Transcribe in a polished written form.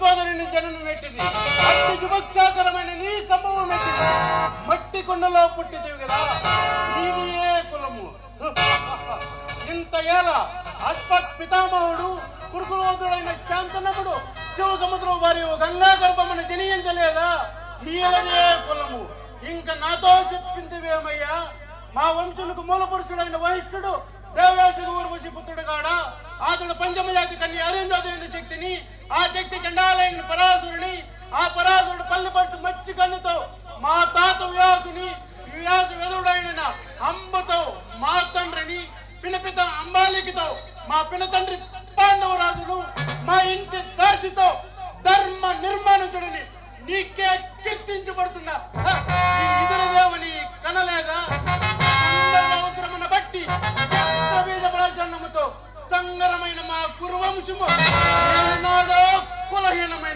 పుష్పాధరిని జననం పెట్టింది. అట్టి జుభక్షాకరమైన నీ సంభవం పెట్టింది. మట్టి కొండలో పుట్టిదివి కదా, నీది ఏ కులము? ఇంత ఏళ అస్పత్ పితామహుడు కురుకులోతుడైన శాంతనముడు శివ సముద్రం వారి గంగా గర్భమును జనించలేదా? ఈయనదే కులము. ఇంకా నాతో చెప్పిందివేమయ్యా? మా వంశులకు మూల పురుషుడైన వహిష్ఠుడు దేవయాసుడు ఊర్వశి పుత్రుడు కాడా? అతడు పంచమజాతి కన్య అరుంధోదయుని శక్తిని, ఆ శక్తి చండాలైన పరాశురుని, ఆ పరాశురుడు పల్లిపరుచు మచ్చి కన్నుతో మా తాత వ్యాసుని, వ్యాసు వెదుడైన అంబతో మా తండ్రిని, పినపిత అంబాలికతో మా పినతండ్రి పాండవరాజును, మా ఇంటి దాసితో ధర్మ నిర్మాణుడిని నీకే కీర్తించబడుతున్నా ఇతరదేవుని కనలేదా? అవసరమును బట్టి బీజ ప్రాచన్నముతో సంగరమైన మా కురువంశము ఏనాడో కులహీనమైన